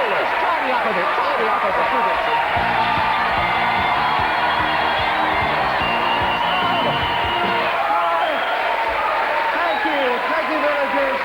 Just tidy up a bit, tidy up a bit. Thank you, villagers.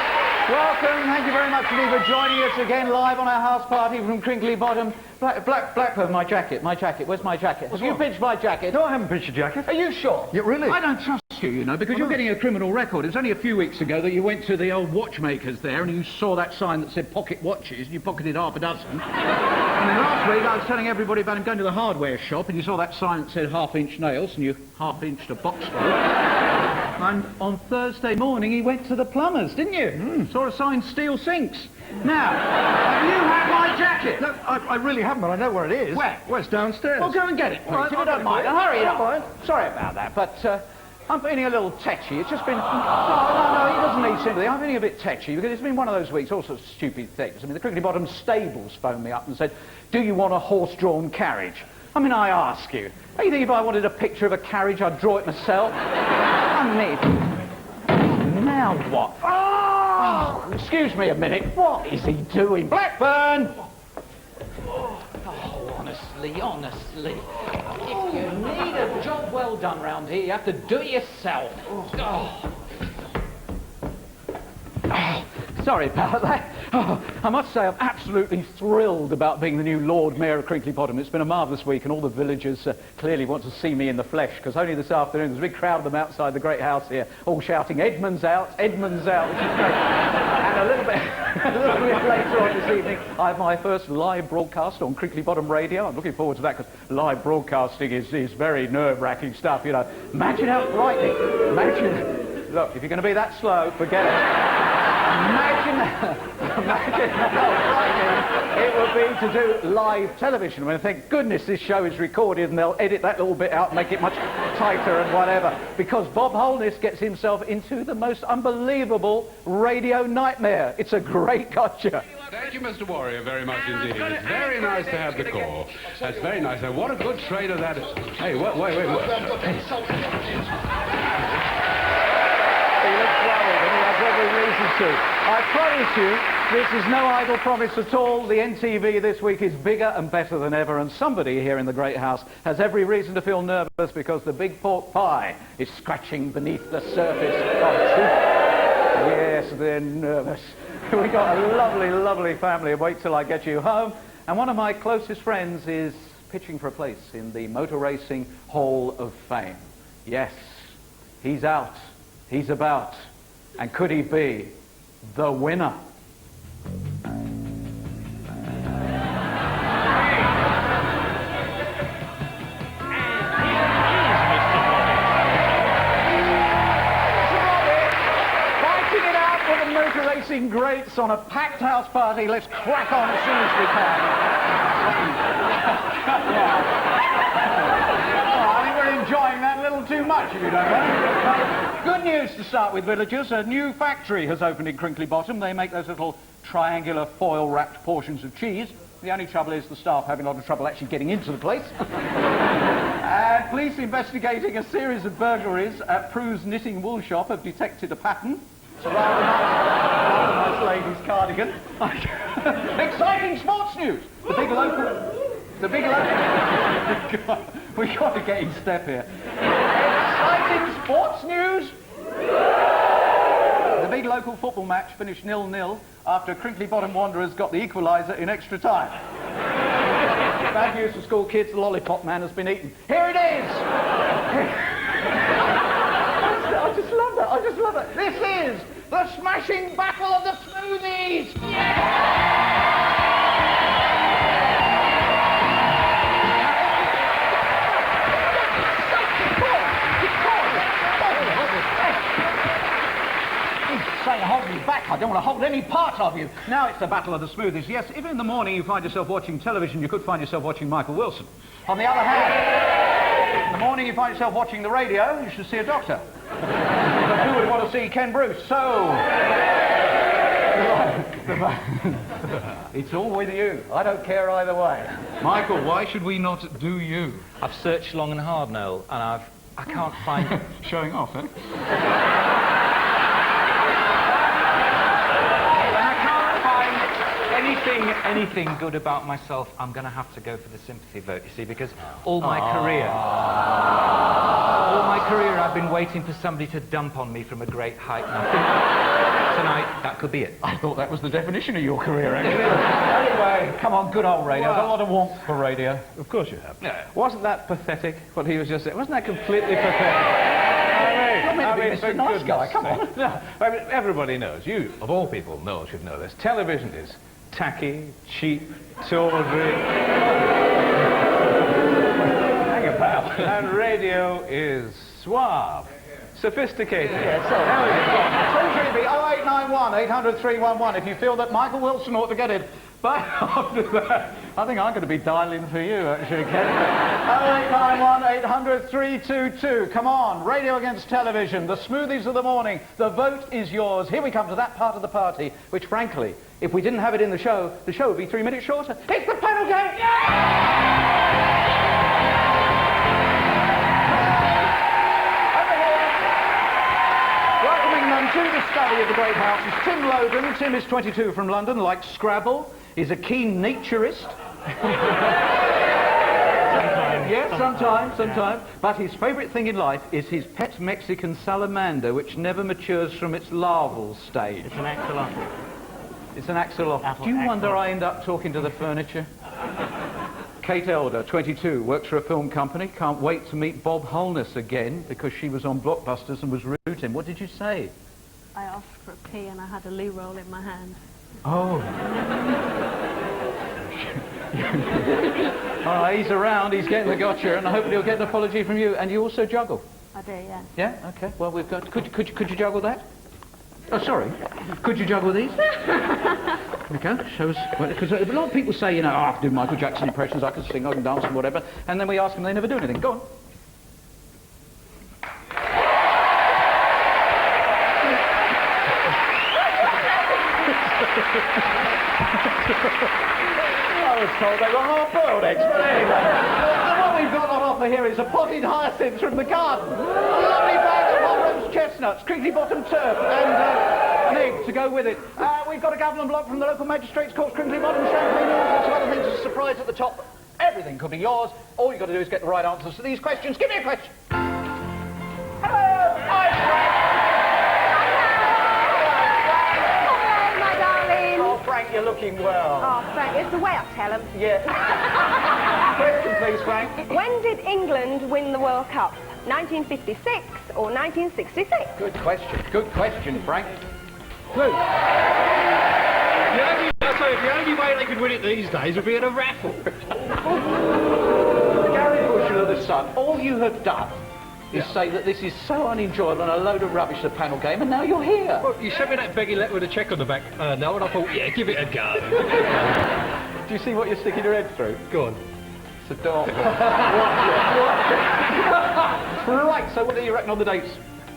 Welcome, thank you very much indeed for joining us again live on our house party from Crinkley Bottom. Blackburn, my jacket. Where's my jacket? Have you pitched my jacket? No, I haven't pitched your jacket. Are you sure? Yeah, really? I don't trust you, you know, because you're getting a criminal record. It was only a few weeks ago that you went to the old watchmakers there and you saw that sign that said pocket watches and you pocketed half a dozen. And then last week I was telling everybody about him going to the hardware shop and you saw that sign that said half-inch nails and you half-inched a box full. And on Thursday morning he went to the plumbers, didn't you? Saw a sign, steel sinks. Now, have you had my jacket? No, I really haven't, but I know where it is. Where? Well, it's downstairs. Well, go and get it, please, if you don't mind. Hurry up. Sorry about that, but I'm feeling a little tetchy. It's just been... No, he doesn't need sympathy. I'm feeling a bit tetchy because it's been one of those weeks, all sorts of stupid things. I mean, the Crinkley Bottom stables phoned me up and said, do you want a horse-drawn carriage? I mean, I ask you. Do you think if I wanted a picture of a carriage, I'd draw it myself? I mean... Now what? Oh, excuse me a minute. What is he doing? Blackburn! Oh, honestly. If you need a job well done round here, you have to do it yourself. Oh. Sorry about that. Oh, I must say I'm absolutely thrilled about being the new Lord Mayor of Crinkley Bottom. It's been a marvellous week and all the villagers clearly want to see me in the flesh because only this afternoon there's a big crowd of them outside the great house here all shouting Edmonds out, which is great. And a little bit later on this evening I have my first live broadcast on Crinkley Bottom Radio. I'm looking forward to that because live broadcasting is very nerve-wracking stuff, you know. Imagine how frightening. Look, if you're going to be that slow, forget it. Imagine how frightening it would be to do live television. I mean, thank goodness this show is recorded and they'll edit that little bit out and make it much tighter and whatever. Because Bob Holness gets himself into the most unbelievable radio nightmare. It's a great gotcha. Thank you, Mr. Warrior, very much indeed. It's very nice to have the call. That's very nice. Now, what a good trader that is. Hey, wait. He looks worried and he has every reason to. I promise you, this is no idle promise at all. The NTV this week is bigger and better than ever, and somebody here in the Great House has every reason to feel nervous because the big pork pie is scratching beneath the surface of truth. Yes, they're nervous. We've got a lovely family. Wait till I get you home. And one of my closest friends is pitching for a place in the Motor Racing Hall of Fame. Yes, he's out. He's about. And could he be the winner? Motor racing greats on a packed house party. Let's crack on as soon as we can. I think we're enjoying that a little too much, if you don't mind. Good news to start with, villagers. A new factory has opened in Crinkley Bottom. They make those little triangular foil-wrapped portions of cheese. The only trouble is the staff having a lot of trouble actually getting into the place. And police investigating a series of burglaries at Prue's knitting wool shop have detected a pattern. It's a rather nice lady's cardigan. Exciting sports news! The big local... We've got to get in step here. Exciting sports news! The big local football match finished 0-0 after Crinkley Bottom Wanderers got the equaliser in extra time. Bad news for school kids, the lollipop man has been eaten. Here it is! I just love that. This is the smashing battle of the smoothies! Saying hold me back, I don't want to hold any part of you. Now it's the battle of the smoothies. Yes, if in the morning you find yourself watching television, you could find yourself watching Michael Wilson. On the other hand, in the morning you find yourself watching the radio, you should see a doctor. But who would want to see Ken Bruce? So... It's all with you. I don't care either way. Michael, why should we not do you? I've searched long and hard, Noel, and I can't find... Showing off, eh? anything good about myself, I'm going to have to go for the sympathy vote, you see, because all my career I've been waiting for somebody to dump on me from a great height, and I think tonight that could be it. I thought that was the definition of your career, actually. Anyway, come on, good old radio. I've got a lot of warmth for radio. Of course you have. Yeah. Wasn't that pathetic, what he was just saying? Wasn't that completely pathetic? I mean, Mr. Nice Guy, come on. No, I mean, everybody knows. You, of all people, Noel should know this. Television is tacky, cheap, tawdry. Hang on, pal. And radio is suave, sophisticated. Yeah, so there we go. 0891 800 311 if you feel that Michael Wilson ought to get it. But after that, I think I'm going to be dialing for you, actually, Ken. 0891 800 322. Come on, radio against television, the smoothies of the morning. The vote is yours. Here we come to that part of the party, which, frankly, if we didn't have it in the show would be 3 minutes shorter. It's the panel game! Welcoming them to the study of the great house is Tim Logan. Tim is 22 from London, likes Scrabble, is a keen naturist. Yes, sometimes. But his favourite thing in life is his pet Mexican salamander, which never matures from its larval stage. It's an axolotl. It's an axolotl. Do you wonder I end up talking to the furniture? Kate Elder, 22, works for a film company. Can't wait to meet Bob Holness again because she was on Blockbusters and was rude to him. What did you say? I asked for a pee and I had a loo roll in my hand. Oh. He's around, he's getting the gotcha, and I hope he'll get an apology from you. And you also juggle? I do, yeah. Yeah? Okay. Well, we've got... Could you juggle that? Oh, sorry. Could you juggle these? Okay. Show us... Because a lot of people say, you know, I can do Michael Jackson impressions, I can sing, I can dance and whatever. And then we ask them, they never do anything. Go on. I was told they were hard-boiled eggs, but anyway. And what we've got on offer here is a potted hyacinth from the garden, a lovely bag of hot roast chestnuts, Crinkley Bottom turf, and an egg to go with it. We've got a gavel and block from the local magistrates court, Crinkley Bottom, champagne, all sorts of other things, a surprise at the top. Everything could be yours. All you've got to do is get the right answers to these questions. Give me a question. Hello! Hi, Frank! Frank, you're looking well. Oh, Frank, it's the way I tell them. Yeah. Question, please, Frank. When did England win the World Cup? 1956 or 1966? Good question, Frank. Clue. The only way they could win it these days would be in a raffle. Gary Bushell of the Sun, all you have done is say that this is so unenjoyable and a load of rubbish, the panel game, and now you're here. Well, you sent me that begging letter with a cheque on the back, Noel, and I thought, yeah, give it a go. Do you see what you're sticking your head through? Go on. It's a dart. Right, so what do you reckon on the dates?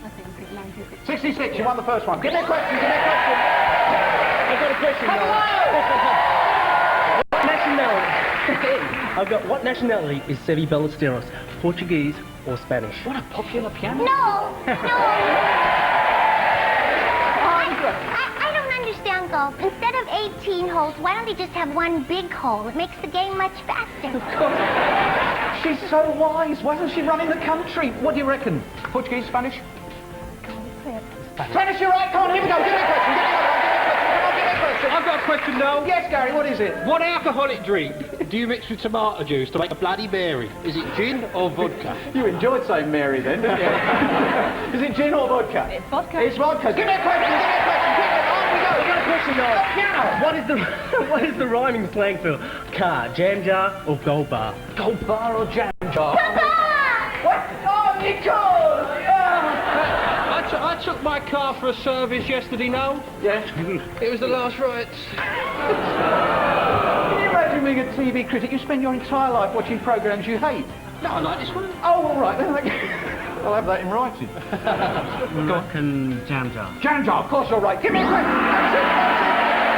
I think it's 1966. 66, you won the first one. Give me a question, I've got a question, What nationality? I've got what nationality is Sevi Ballesteros? Portuguese or Spanish? What a popular piano. No! I don't understand golf. Instead of 18 holes, why don't they just have one big hole? It makes the game much faster. She's so wise. Why doesn't she run in the country? What do you reckon? Portuguese, Spanish? Spanish, you're right. Come on, here we go. Give me a question. I've got a question, Noel. Yes, Gary, what is it? What alcoholic drink do you mix with tomato juice to make a Bloody Mary? Is it gin or vodka? You enjoyed saying Mary then, didn't you? Is it gin or vodka? It's vodka. It's vodka. Give me a question, Quickly, on we go. I've got a question, Noel. What is the rhyming slang for car, jam jar or gold bar? Gold bar or jam jar? What? Oh, Nicole! I took my car for a service yesterday, Noel. Yes? It was the last rites. Can you imagine being a TV critic? You spend your entire life watching programmes you hate. No, I like this one. Oh, all right, then. I'll have that in writing. Moroccan jam jar. Jam jar, of course you're right. Give me a question. That's it.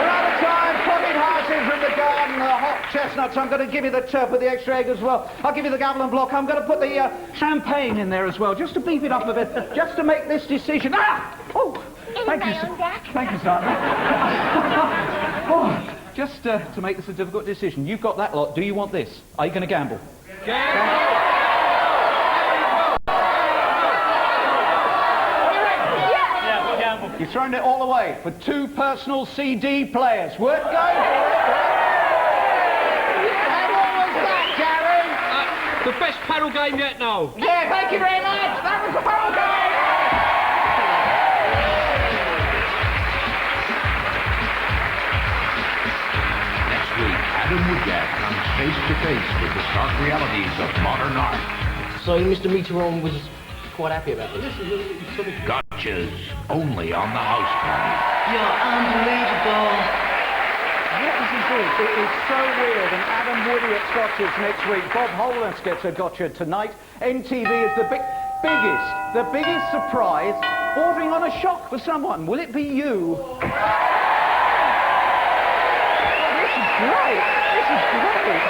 We're out of time. Potted hyacinth from the garden, hot chestnuts. I'm going to give you the turf with the extra egg as well. I'll give you the gavel and block. I'm going to put the champagne in there as well, just to beef it up a bit, just to make this decision. Ah! Oh! Thank you, own deck. Thank you, Sandra. Oh, just to make this a difficult decision, you've got that lot. Do you want this? Are you going to gamble? You've thrown it all away for 2 personal CD players. Worth going? And what was that, Gary? The best paddle game yet, Noel. Yeah, thank you very much. That was the paddle game. Next week, Adam Woodgate comes face to face with the stark realities of modern art. So Mr. Meteoron was quite happy about this. Gotchas only on the house party. You're unbelievable. What does he do? It is so weird. And Adam Woody at Gotchas next week. Bob Holness gets a gotcha tonight. NTV is the biggest surprise, bordering on a shock for someone. Will it be you? Oh, this is great. This is great.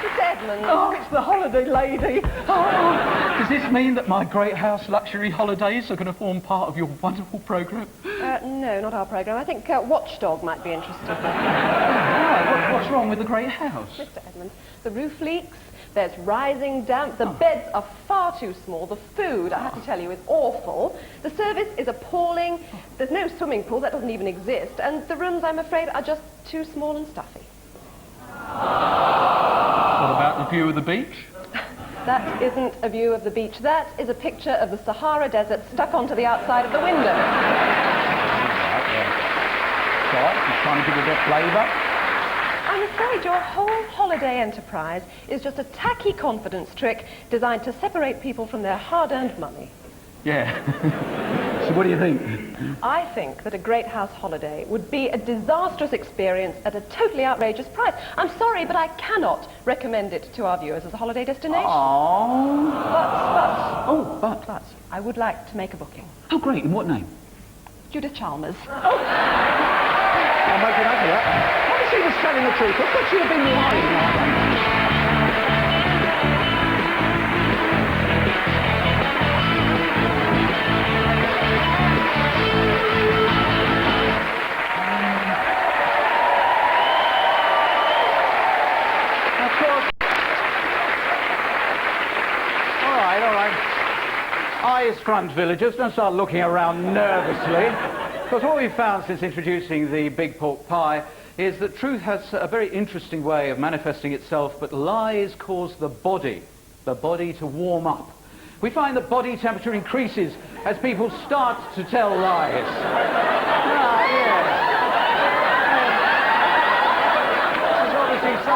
It's Edmonds. Oh, it's the holiday lady. Oh. Does this mean that my great house luxury holidays are going to form part of your wonderful programme? No, not our programme. I think Watchdog might be interested. Right. What's wrong with the great house? Mr. Edmonds, the roof leaks, there's rising damp, the beds are far too small, the food, I have to tell you, is awful, the service is appalling, there's no swimming pool, that doesn't even exist, and the rooms, I'm afraid, are just too small and stuffy. What about the view of the beach? That isn't a view of the beach. That is a picture of the Sahara Desert stuck onto the outside of the window. Right, you're trying to give it a bit of flavour. I'm afraid your whole holiday enterprise is just a tacky confidence trick designed to separate people from their hard-earned money. Yeah. So what do you think? I think that a Great House holiday would be a disastrous experience at a totally outrageous price. I'm sorry, but I cannot recommend it to our viewers as a holiday destination. But I would like to make a booking. Oh, great. In what name? Judith Chalmers. I'll make it up for that. Let me see what's telling the truth. I thought she'd have been lying. Eyes front, villagers, don't start looking around nervously. Because what we've found since introducing the big pork pie is that truth has a very interesting way of manifesting itself, but lies cause the body to warm up. We find that body temperature increases as people start to tell lies. There's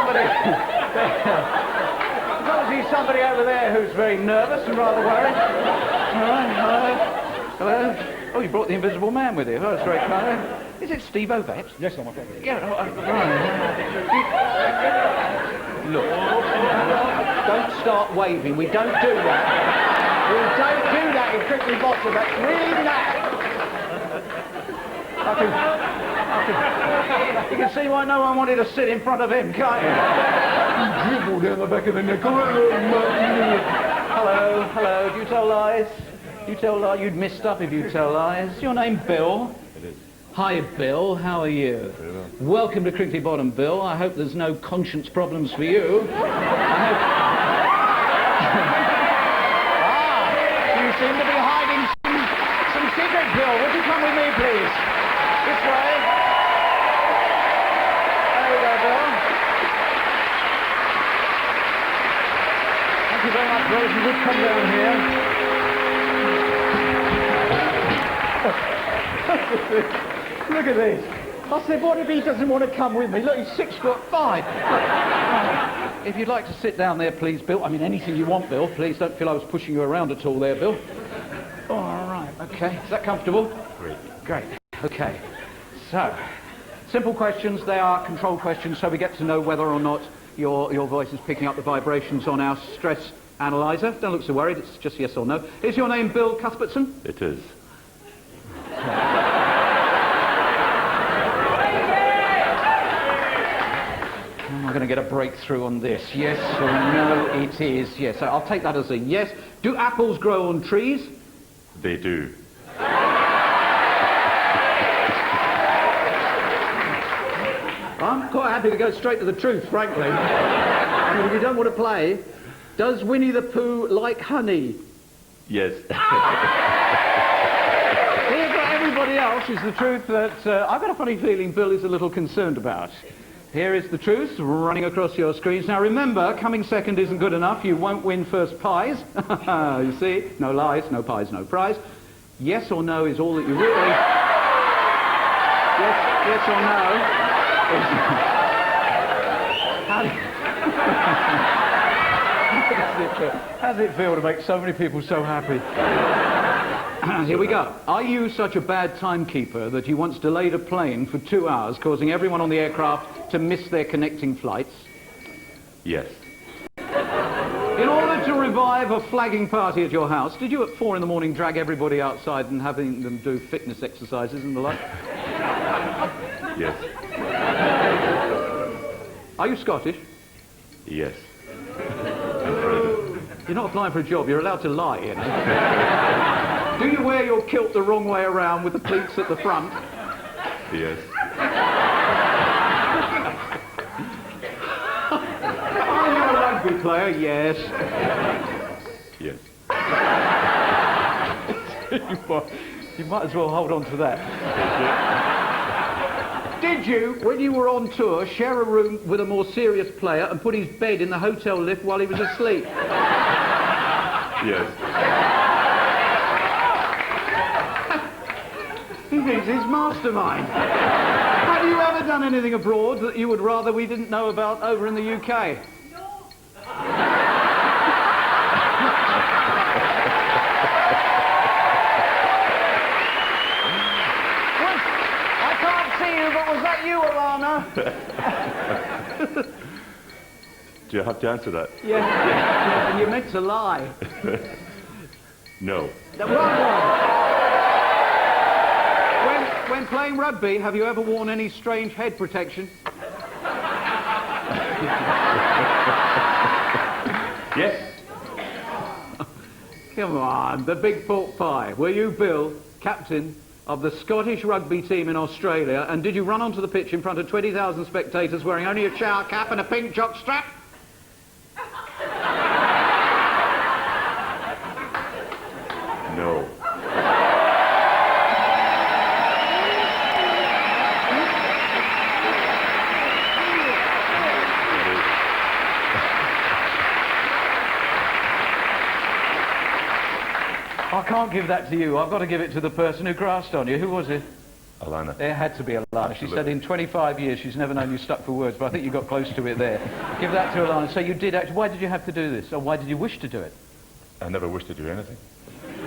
obviously somebody over there who's very nervous and rather worried. Hello. Oh, you brought the Invisible Man with you. Oh, that's very kind. Is it Steve Ovett? Yes, I'm afraid. Yeah, right. Look, don't start waving. We don't do that. We don't do that in Crinkley Bottom. That's really naff. You can see why no one wanted to sit in front of him, can't you? Dribble down the back of the neck. Hello. Do you tell lies? You tell lies. You'd miss stuff if you tell lies. Is your name Bill? It is. Hi, Bill. How are you? Very well. Welcome to Crinkley Bottom, Bill. I hope there's no conscience problems for you. You seem to be hiding some secret, Bill. Would you come with me, please? This way. There we go, Bill. Thank you very much, Bill. If you would come down here. Look at this. I said, what if he doesn't want to come with me? Look, he's 6'5". If you'd like to sit down there, please, Bill. I mean, anything you want, Bill. Please don't feel I was pushing you around at all there, Bill. All right, okay. Is that comfortable? Great. Okay. So, simple questions. They are control questions, so we get to know whether or not your voice is picking up the vibrations on our stress analyzer. Don't look so worried. It's just yes or no. Is your name Bill Cuthbertson? It is. Am I going to get a breakthrough on this? Yes or no, it is. Yes, I'll take that as a yes. Do apples grow on trees? They do. I'm quite happy to go straight to the truth, frankly. I mean, if you don't want to play, does Winnie the Pooh like honey? Yes. Here for everybody else is the truth that I've got a funny feeling Bill is a little concerned about. Here is the truth running across your screens. Now remember, coming second isn't good enough. You won't win first prize. You see? No lies, no pies, no prize. Yes or no is all that you really... Yes or no. How does it feel to make so many people so happy? Here we go. Are you such a bad timekeeper that you once delayed a plane for 2 hours, causing everyone on the aircraft to miss their connecting flights? Yes. In order to revive a flagging party at your house, did you at 4 in the morning drag everybody outside and having them do fitness exercises and the like? Yes. Are you Scottish? Yes. You're not applying for a job, you're allowed to lie, you know. Do you wear your kilt the wrong way around with the pleats at the front? Yes. Are you a rugby player? Yes. Yes. You might as well hold on to that. Did you, when you were on tour, share a room with a more serious player and put his bed in the hotel lift while he was asleep? Yes. He thinks he's mastermind. Have you ever done anything abroad that you would rather we didn't know about over in the UK? Was that you, Alana? Do you have to answer that? Yeah. And you meant to lie. No. The wrong one. When playing rugby, have you ever worn any strange head protection? Yes. Come on, the big pork pie. Were you, Bill, captain of the Scottish rugby team in Australia, and did you run onto the pitch in front of 20,000 spectators wearing only a shower cap and a pink jock strap? No. I can't give that to you. I've got to give it to the person who grasped on you. Who was it? Alana. It had to be Alana. Absolutely. She said in 25 years she's never known you stuck for words, but I think you got close to it there. Give that to Alana. So you did actually... Why did you have to do this? Or why did you wish to do it? I never wished to do anything.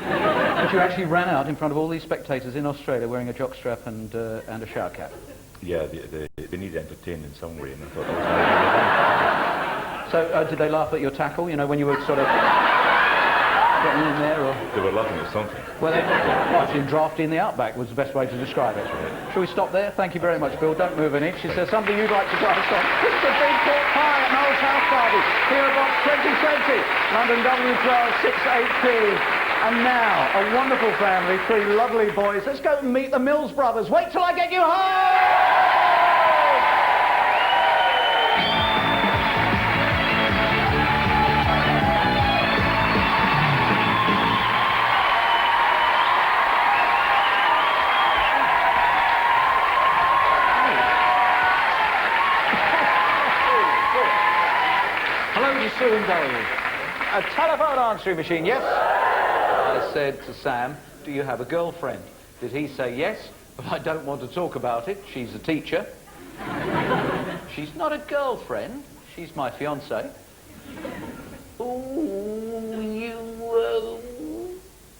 But you actually ran out in front of all these spectators in Australia wearing a jockstrap and a shower cap. Yeah, they need to entertain in some way, and I thought that was So did they laugh at your tackle, you know, when you were sort of getting in there, or...? They were laughing at something. Well, actually drafty in the outback was the best way to describe it. Shall we stop there? Thank you very much, Bill. Don't move an inch. Is there something you'd like to try to stop? It's the big pork pie at Noel's house party here at Box 2020, London W12 6AP. And now, a wonderful family, 3 lovely boys. Let's go and meet the Mills brothers. Wait till I get you home! Hello to Sue and Dave. A telephone answering machine, yes? I said to Sam, do you have a girlfriend? Did he say yes? But I don't want to talk about it. She's a teacher. She's not a girlfriend. She's my fiancée. Ooh, you...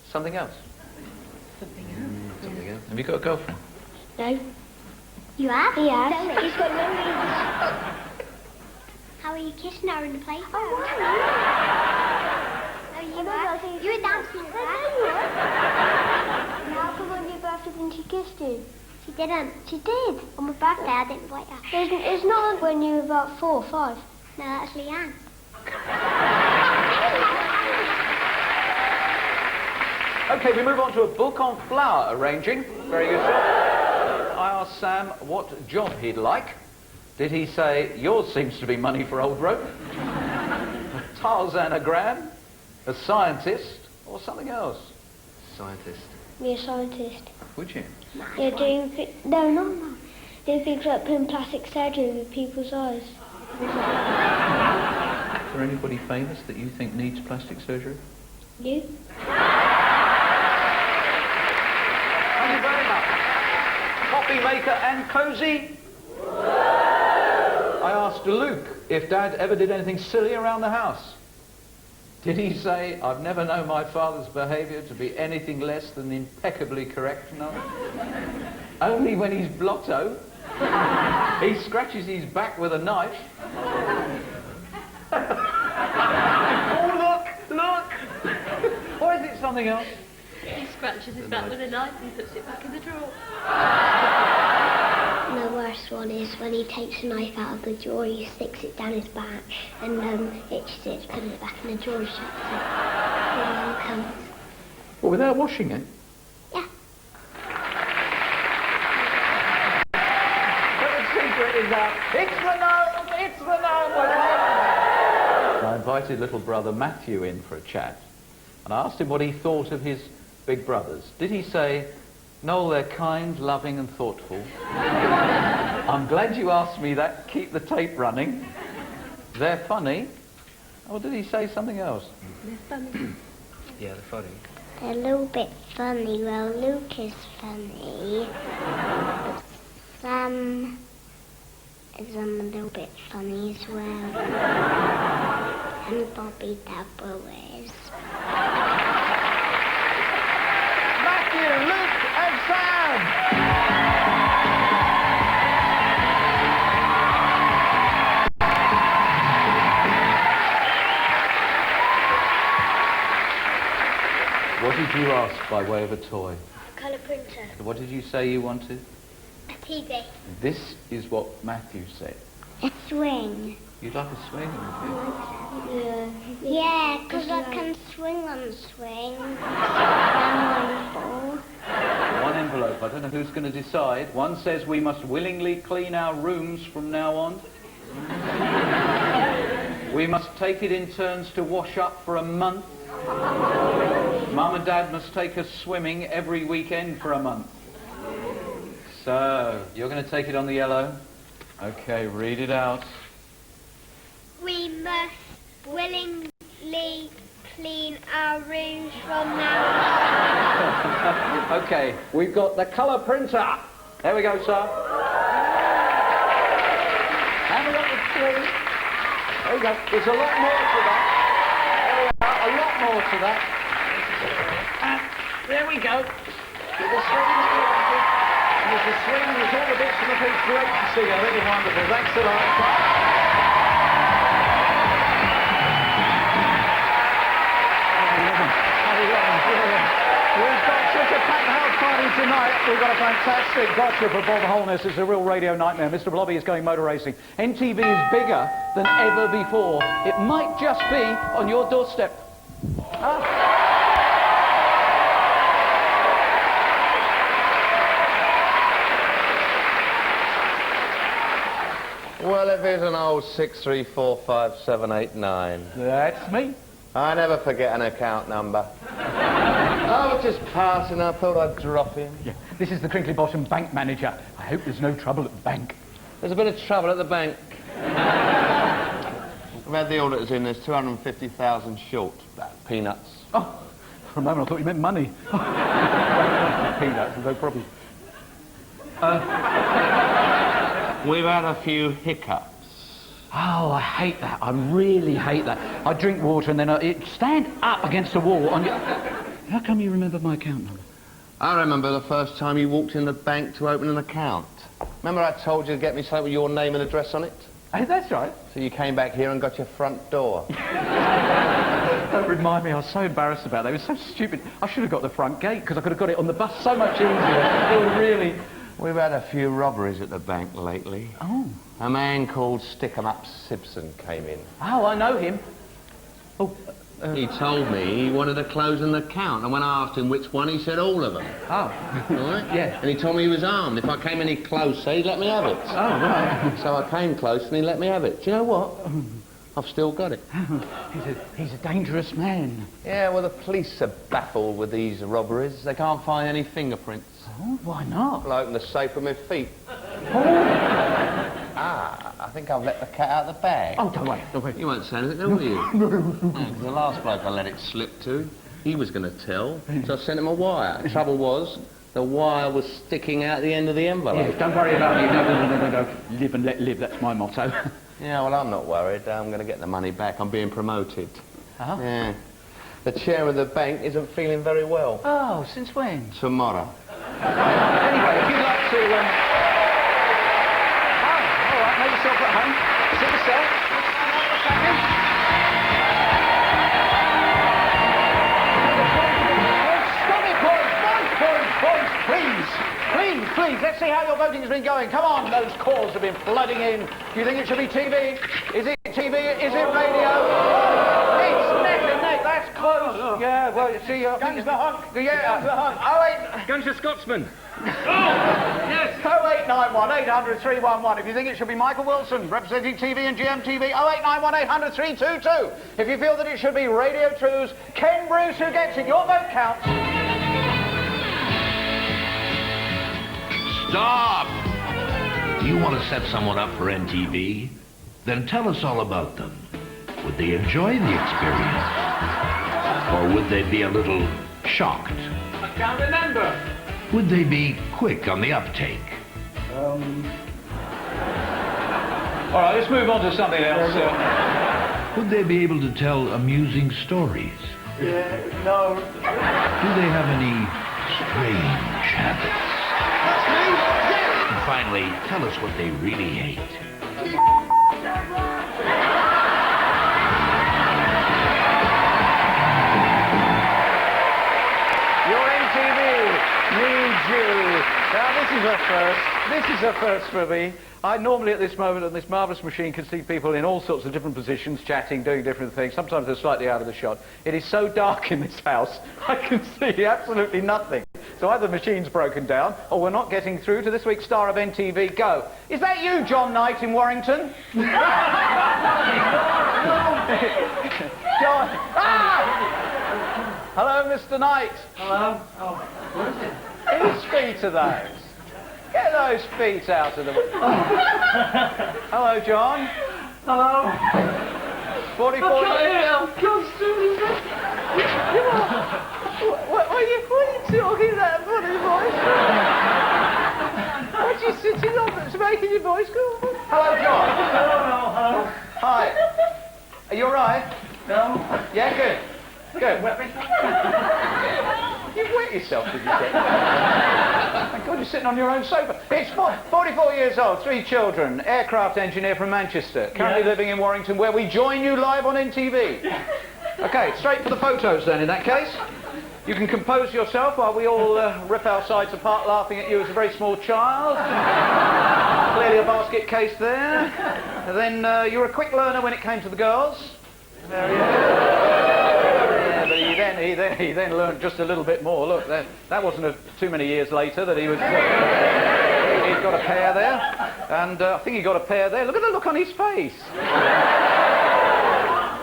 Something else? Something else. Have you got a girlfriend? No. You have? He has. He's got no reason. How are you kissing her in the playground? Oh, you were dancing with that. How come on your birthday then she kissed you? She didn't. She did. On my birthday, I didn't invite her. It's not when you were about 4 or 5. No, that's Leanne. OK, we move on to a book on flower arranging. Very useful. I asked Sam what job he'd like. Did he say, yours seems to be money for old rope? A Tarzanogram? A scientist? Or something else? Scientist. Be a scientist. Would you? You're doing... No, not that. Doing things like putting plastic surgery with people's eyes. Is there anybody famous that you think needs plastic surgery? You? Thank you very much. Coffee maker and cosy. I asked Luke if Dad ever did anything silly around the house. Did he say, I've never known my father's behaviour to be anything less than impeccably correct? No. Only when he's blotto. He scratches his back with a knife. Oh, look! Or is it something else? He scratches his back with a knife and puts it back in the drawer. And the worst one is when he takes a knife out of the drawer, he sticks it down his back and itches it, putting it back in the drawer, shuts it. Well, without washing it? Yeah. But the secret is out. It's the gnome! It's the gnome! I invited little brother Matthew in for a chat, and I asked him what he thought of his big brothers. Did he say, Noel, they're kind, loving and thoughtful. I'm glad you asked me that. Keep the tape running. They're funny. Or did he say something else? They're funny. Yeah, they're funny. They're a little bit funny. Well, Luke is funny. Sam is a little bit funny as well. And Bobby Dabble is. Matthew, Luke and Sam! What did you ask by way of a toy? Colour printer. What did you say you wanted? A TV. This is what Matthew said. A swing. You'd like a swing? Yeah, because I can swing on the swing. One envelope. I don't know who's going to decide. One says we must willingly clean our rooms from now on. We must take it in turns to wash up for a month. Mum and Dad must take us swimming every weekend for a month. So, you're going to take it on the yellow? Okay, read it out. We must willingly clean our rooms from now on. Okay, we've got the colour printer. There we go, sir. And we got the tree. There we go. There's a lot more to that. A lot more to that. And there we go. There's a swing. There's a swing. There's all the bits and the pieces. Great to see you. Really wonderful. Thanks a lot. We've got such a packed house party tonight. We've got a fantastic gotcha for Bob Holness. It's a real radio nightmare. Mr. Blobby is going motor racing. NTV is bigger than ever before. It might just be on your doorstep. Well, if it's an old 6345789. That's me. I never forget an account number. I was just passing, I thought I'd drop in. Yeah. This is the Crinkley Bottom bank manager. I hope there's no trouble at the bank. There's a bit of trouble at the bank. I've had the auditors in, there's 250,000 short. Peanuts. Oh, for a moment I thought you meant money. Peanuts, no problem. We've had a few hiccups. Oh, I hate that. I really hate that. I drink water and then I stand up against the wall on your... How come you remember my account number? I remember the first time you walked in the bank to open an account. Remember I told you to get me something with your name and address on it? Hey, that's right. So you came back here and got your front door. Don't remind me, I was so embarrassed about that. It was so stupid. I should have got the front gate because I could have got it on the bus so much easier. It would really... We've had a few robberies at the bank lately. Oh. A man called Stick-em-up Simpson came in. Oh, I know him. Oh, He told me he wanted to close an account, and when I asked him which one, he said all of them. Oh. Right? Yeah. And he told me he was armed. If I came any closer, he'd let me have it. Oh, right. So I came close and he let me have it. Do you know what? I've still got it. He's a dangerous man. Yeah, well, the police are baffled with these robberies. They can't find any fingerprints. Oh, why not? I'll open the safe with my feet. I think I've let the cat out of the bag. Oh, don't worry. You won't say anything, will you? Yeah, 'cause the last bloke I let it slip to, he was going to tell, so I sent him a wire. The trouble was, the wire was sticking out the end of the envelope. Yeah, don't worry about me. No. Live and let live, that's my motto. Yeah, well, I'm not worried. I'm going to get the money back. I'm being promoted. Oh? Yeah. The chair of the bank isn't feeling very well. Oh, since when? Tomorrow. Anyway, if you'd like to... Oh, all right, make yourself at home. Sit yourself. Stop it, boys, please. Let's see how your voting has been going. Come on, those calls have been flooding in. Do you think it should be TV? Is it TV? Is it radio? It's neck and neck. That's close. Yeah, well, you see... Guns the hunk. Yeah. Guns the hunk. Guns the Scotsman. Yes. 0891 800 311. If you think it should be Michael Wilson representing TV and GMTV, 0891 800 322. If you feel that it should be Radio 2's Ken Bruce who gets it, your vote counts. Stop! Do you want to set someone up for NTV? Then tell us all about them. Would they enjoy the experience? Or would they be a little shocked? I can't remember. Would they be quick on the uptake? All right, let's move on to something else. Would they be able to tell amusing stories? No. Do they have any strange habits? And finally, tell us what they really hate. Your NTV needs you. Now, this is a first. This is a first for me. I normally at this moment on this marvellous machine can see people in all sorts of different positions, chatting, doing different things. Sometimes they're slightly out of the shot. It is so dark in this house, I can see absolutely nothing. So either the machine's broken down, or we're not getting through to this week's star of NTV. Go. Is that you, John Knight in Warrington? John. Ah! Hello, Mr. Knight. Hello? Oh, what is it? Whose feet are those? Get those feet out of the way. Hello, John. Hello? 44 I years. What are you talking that funny voice? What are you sitting on that's making your voice go? Hello, John. Hello. Hi. Are you all right? No? Yeah, good. Good. You wet yourself, did you say? Thank God you're sitting on your own sofa. It's 44 years old, 3 children, aircraft engineer from Manchester, currently living in Warrington, where we join you live on NTV. OK, straight for the photos then, in that case. You can compose yourself while we all rip our sides apart laughing at you as a very small child. Clearly a basket case there. And then you were a quick learner when it came to the girls. There he is. But he then learned just a little bit more. Look, that wasn't too many years later that he was... he's got a pair there. And I think he got a pair there. Look at the look on his face.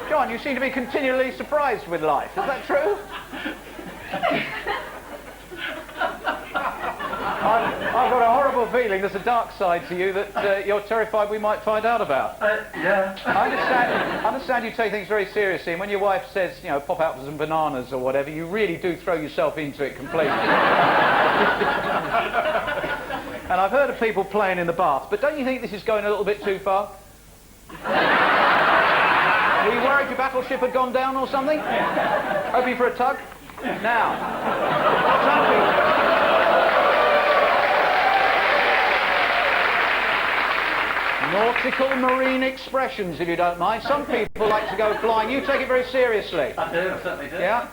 John, you seem to be continually surprised with life. Is that true? I've got a horrible feeling there's a dark side to you that you're terrified we might find out about. Yeah. I understand you take things very seriously, and when your wife says, you know, pop out for some bananas or whatever, you really do throw yourself into it completely. And I've heard of people playing in the bath, but don't you think this is going a little bit too far? Were you worried your battleship had gone down or something? Hoping for a tug? Now, nautical marine expressions, if you don't mind. Some people like to go flying. You take it very seriously. I do, I certainly do. Yeah.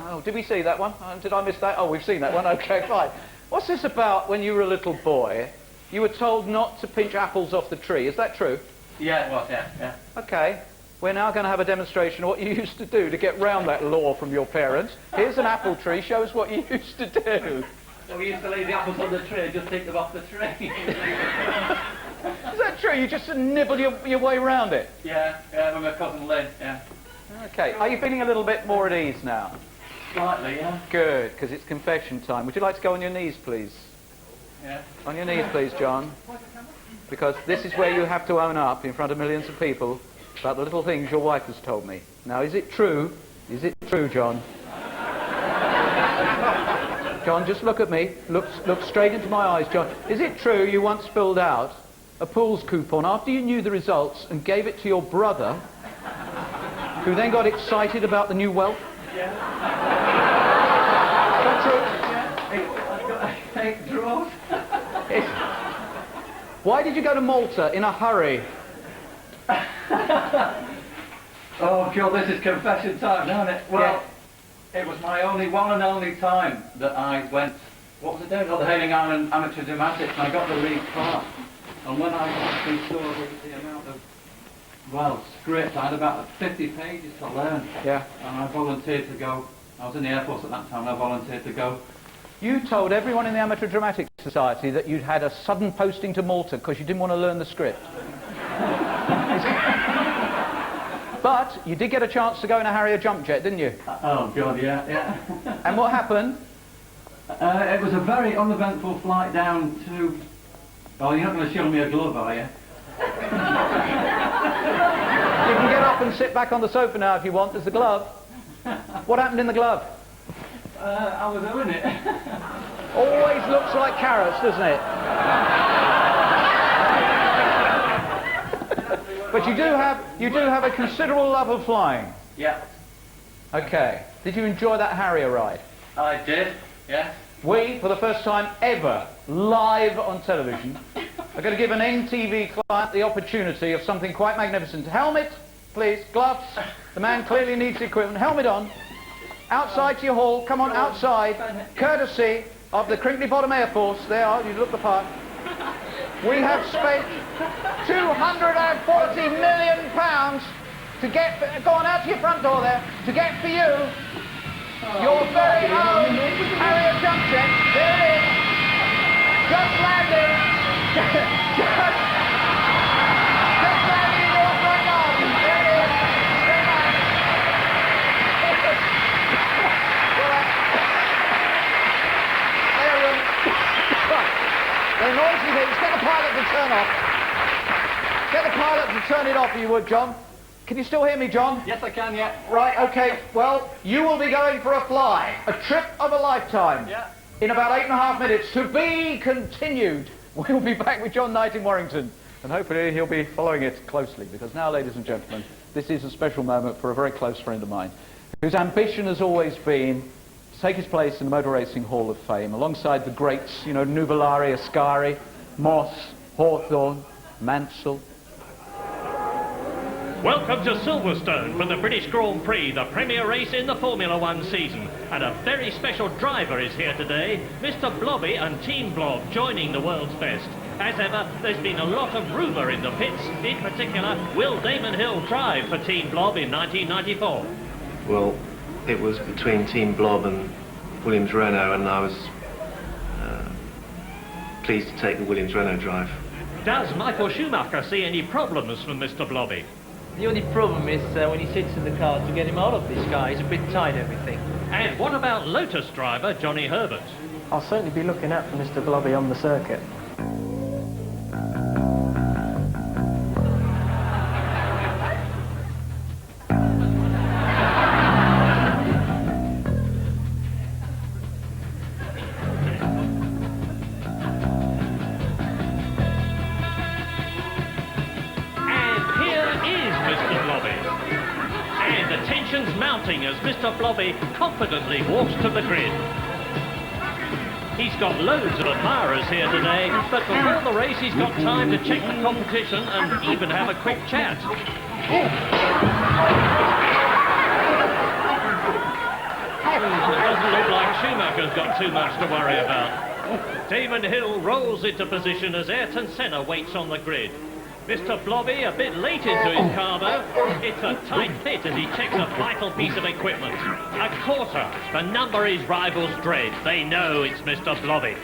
Oh, did we see that one? Did I miss that? Oh, we've seen that one. OK, fine. What's this about when you were a little boy? You were told not to pinch apples off the tree. Is that true? Yeah, it was, yeah. OK. we're now going to have a demonstration of what you used to do to get round that law from your parents. Here's an apple tree. Show us what you used to do. So we used to leave the apples on the tree and just take them off the tree. Is that true? You just nibble your way round it? Yeah, with my cousin Lynn, yeah. Okay. Are you feeling a little bit more at ease now? Slightly, yeah. Good, because it's confession time. Would you like to go on your knees, please? Yeah. On your knees, please, John. Because this is where you have to own up in front of millions of people about the little things your wife has told me. Now, is it true? Is it true, John? John, just look at me. Look straight into my eyes, John. Is it true you once filled out a Pools coupon after you knew the results and gave it to your brother, who then got excited about the new wealth? Yeah. Is that true? Yeah. I've got 8 drawers. Why did you go to Malta in a hurry? Oh, God, this is confession time, isn't it? Well, it was my one and only time that I went, what was it doing? Oh, the Hailing Island Amateur Dramatics, and I got the read part. And when I actually saw the amount of, well, script, I had about 50 pages to learn. Yeah. And I volunteered to go. I was in the Air Force at that time, and I volunteered to go. You told everyone in the Amateur Dramatic Society that you'd had a sudden posting to Malta because you didn't want to learn the script. But you did get a chance to go in a Harrier jump jet, didn't you? Oh, God, yeah. And what happened? It was a very uneventful flight down to... Oh, you're not going to show me a glove, are you? You can get up and sit back on the sofa now if you want. There's the glove. What happened in the glove? I was doing it. Always looks like carrots, doesn't it? But you do have a considerable love of flying. Yeah. Okay. Did you enjoy that Harrier ride? I did, yes. We, for the first time ever, live on television, are going to give an NTV client the opportunity of something quite magnificent. Helmet, please, gloves. The man clearly needs the equipment. Helmet on. Outside to your hall. Come on, outside. Courtesy of the Crinkley Bottom Air Force. There you are, you look the part. We have spent £240 million to get... Go on, out to your front door there. To get for you your very own Harrier jump jet. There it is. Just landing. Just landing in your front garden. There it is. Stand back. They're noisy things. Get the pilot to turn off. Get the pilot to turn it off, if you would, John. Can you still hear me, John? Yes, I can, yeah. Right, okay. Well, you will be going for a fly. A trip of a lifetime. Yeah. In about 8.5 minutes. To be continued. We'll be back with John Knight in Warrington. And hopefully he'll be following it closely. Because now, ladies and gentlemen, this is a special moment for a very close friend of mine, whose ambition has always been to take his place in the Motor Racing Hall of Fame, alongside the greats, you know, Nuvolari, Ascari, Moss, Hawthorne, Mansell. Welcome to Silverstone for the British Grand Prix, the premier race in the Formula One season. And a very special driver is here today, Mr. Blobby and Team Blob, joining the world's best. As ever, there's been a lot of rumour in the pits. In particular, will Damon Hill drive for Team Blob in 1994? Well, it was between Team Blob and Williams-Renault, and I was pleased to take the Williams-Renault drive. Does Michael Schumacher see any problems from Mr. Blobby? The only problem is when he sits in the car, to get him out of this car. He's a bit tight, everything. And what about Lotus driver Johnny Herbert? I'll certainly be looking out for Mr. Blobby on the circuit. As Mr. Blobby confidently walks to the grid. He's got loads of admirers here today, but before the race he's got time to check the competition and even have a quick chat. It doesn't look like Schumacher's got too much to worry about. Damon Hill rolls into position as Ayrton Senna waits on the grid. Mr. Blobby a bit late into his car, though. It's a tight fit as he checks a vital piece of equipment. A quarter, the number his rivals dread. They know it's Mr. Blobby.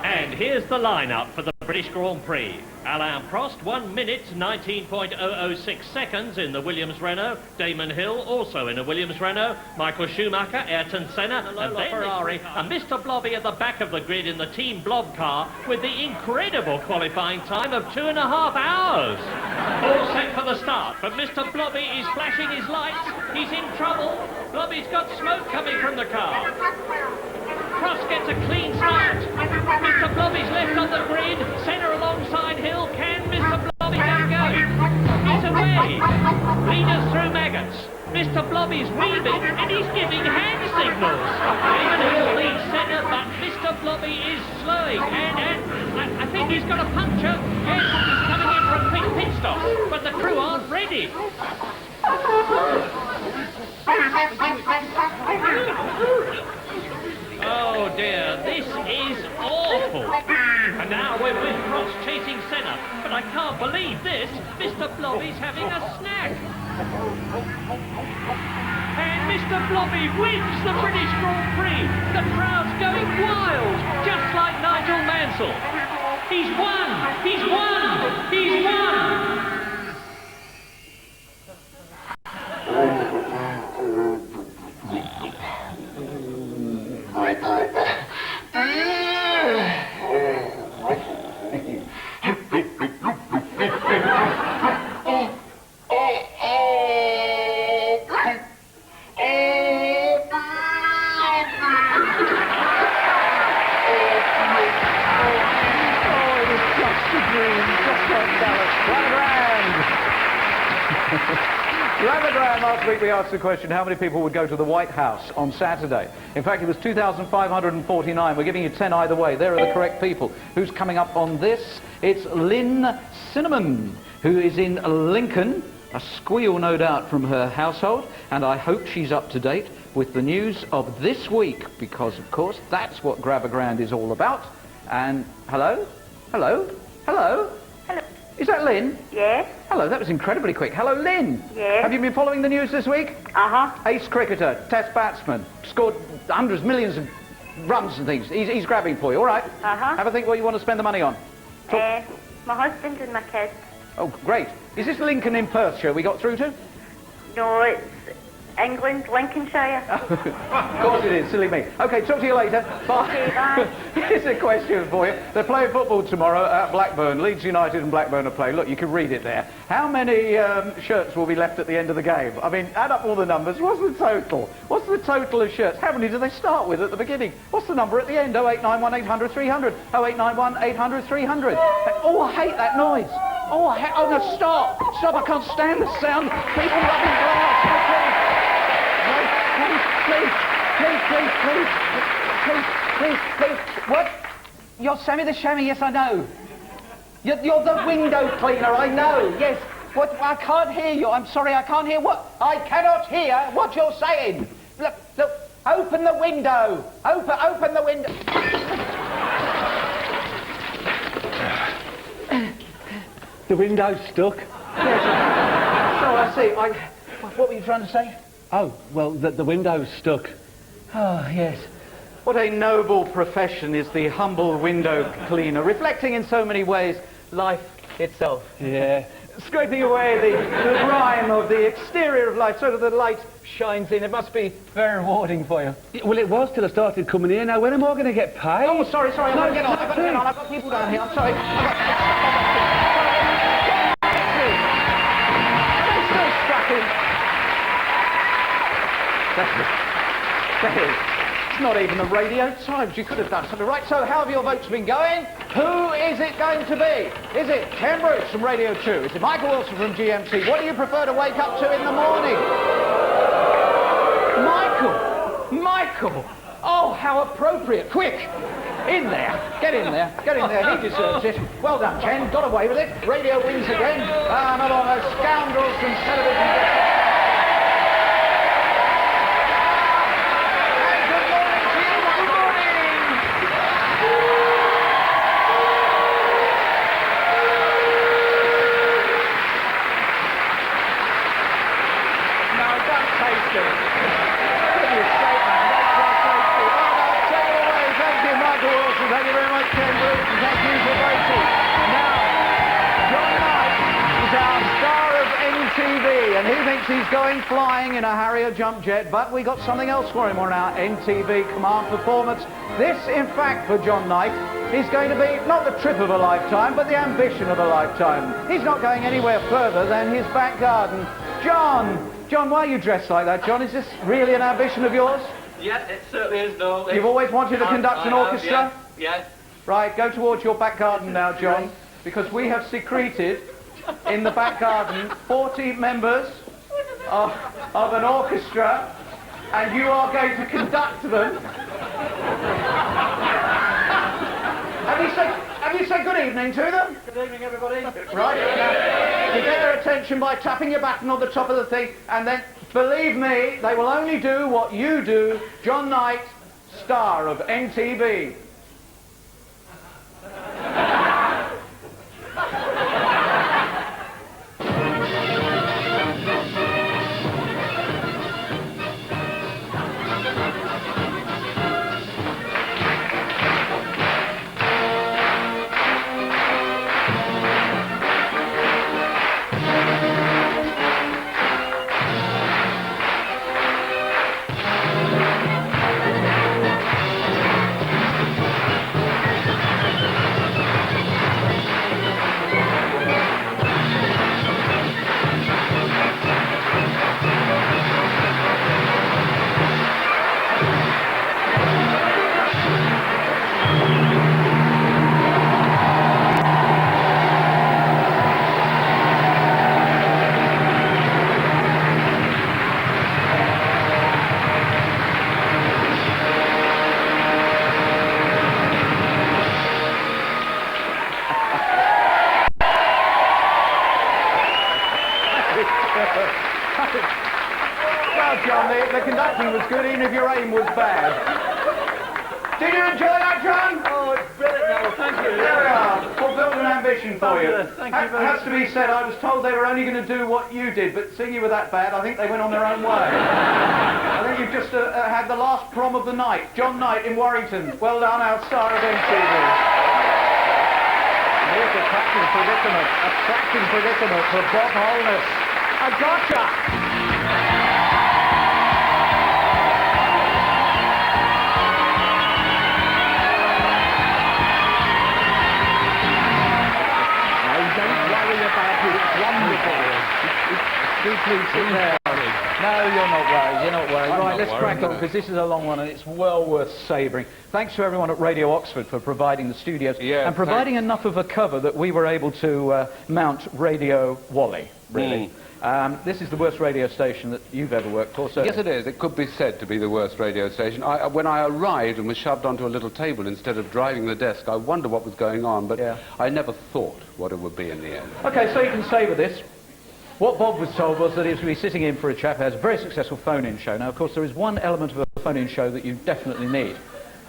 And here's the lineup for the British Grand Prix. Alain Prost, 1 minute, 19.006 seconds in the Williams Renault. Damon Hill, also in a Williams Renault. Michael Schumacher, Ayrton Senna, and then Ferrari. And Mr. Blobby at the back of the grid in the Team Blob car with the incredible qualifying time of 2.5 hours. All set for the start, but Mr. Blobby is flashing his lights. He's in trouble. Blobby's got smoke coming from the car. Prost gets a clean start. Mr. Blobby's left on the grid. Senna alongside Hill. Can Mr. Blobby get going? He's away. Leaders through maggots. Mr. Blobby's weaving and he's giving hand signals. Damon Hill leads Senna, but Mr. Blobby is slowing. And I think he's got a puncture. Yes, he's coming in for a quick pit stop. But the crew aren't ready. Oh dear, this is awful. And now we're with Prost chasing Senna. But I can't believe this. Mr. Blobby's having a snack. And Mr. Blobby wins the British Grand Prix. The crowd's going wild, just like Nigel Mansell. He's won! He's won! He's won! Last week we asked the question, how many people would go to the White House on Saturday? In fact, it was 2,549. We're giving you 10 either way. There are the correct people. Who's coming up on this? It's Lynn Cinnamon, who is in Lincoln. A squeal, no doubt, from her household. And I hope she's up to date with the news of this week, because, of course, that's what Grab a Grand is all about. And hello? Hello? Hello? Hello. Is that Lynn? Yes. Hello, that was incredibly quick. Hello, Lynn. Yes. Have you been following the news this week? Uh-huh. Ace cricketer, test batsman, scored hundreds, millions of runs and things. He's grabbing for you, all right? Uh-huh. Have a think what you want to spend the money on. My husband and my kids. Oh, great. Is this Lincoln in Perthshire we got through to? No, it's England, Lincolnshire. Of course it is, silly me. Okay, talk to you later. Bye. Okay, bye. Here's a question for you. They're playing football tomorrow at Blackburn. Leeds United and Blackburn are playing. Look, you can read it there. How many shirts will be left at the end of the game? I mean, add up all the numbers. What's the total? What's the total of shirts? How many do they start with at the beginning? What's the number at the end? 0891 800 300. 0891 800 300. Oh, I hate that noise. Oh, no, stop. Stop, I can't stand the sound. People rubbing glass. Please. What? You're Sammy the Shammy, yes, I know. You're the window cleaner, I know, yes. What? I can't hear you. I'm sorry, I can't hear what? I cannot hear what you're saying. Look, open the window. Open the window. The window's stuck. Yes. So I see. What were you trying to say? Oh, well, the window's stuck. Oh, yes. What a noble profession is the humble window cleaner, reflecting in so many ways life itself. Yeah. Scraping away the grime of the exterior of life so that the light shines in. It must be very rewarding for you. Well, it was till I started coming here. Now, when am I going to get paid? Oh, sorry. I've got to get on. I've got people down here. I'm sorry. It's not even the Radio Times. You could have done something. Right, so how have your votes been going? Who is it going to be? Is it Ken Bruce from Radio 2? Is it Michael Wilson from GMT? What do you prefer to wake up to in the morning? Michael! Oh, how appropriate. Quick! In there. Get in there. He deserves it. Well done, Ken. Got away with it. Radio wins again. Not on those scoundrels from television. And he thinks he's going flying in a Harrier jump jet, but we got something else for him on our NTV Command performance. This, in fact, for John Knight, is going to be not the trip of a lifetime, but the ambition of a lifetime. He's not going anywhere further than his back garden. John, why are you dressed like that, John? Is this really an ambition of yours? Yeah, it certainly is, Noel. You've always wanted to conduct an orchestra? Yeah. Right, go towards your back garden now, John, because we have secreted in the back garden 40 members of an orchestra, and you are going to conduct them. Have you said good evening to them? Good evening, everybody. Right, now, you get their attention by tapping your baton on the top of the thing, and then, believe me, they will only do what you do, John Knight, star of NTV. Well, John, the conducting was good, even if your aim was bad. Did you enjoy that, John? Oh, it's brilliant, Noel. Thank you. There we are. Fulfilled an ambition for you. Thank you very much. Has to be said, I was told they were only going to do what you did, but seeing you were that bad, I think they went on their own way. I think you've just had the last prom of the night. John Knight in Warrington. Well done, our star of NTV. Here's a cracking predicament for Bob Holness. I gotcha! No, don't worry about it. It's wonderful. Do please sit there. No, you're not worried. Right, let's crack on, because this is a long one and it's well worth savouring. Thanks to everyone at Radio Oxford for providing the studios and providing enough of a cover that we were able to mount Radio Wally, really. This is the worst radio station that you've ever worked for, so... Yes, it is. It could be said to be the worst radio station. When I arrived and was shoved onto a little table instead of driving the desk, I wondered what was going on, but I never thought what it would be in the end. OK, so you can savour this. What Bob was told was that he was going to be sitting in for a chap who has a very successful phone-in show. Now, of course, there is one element of a phone-in show that you definitely need.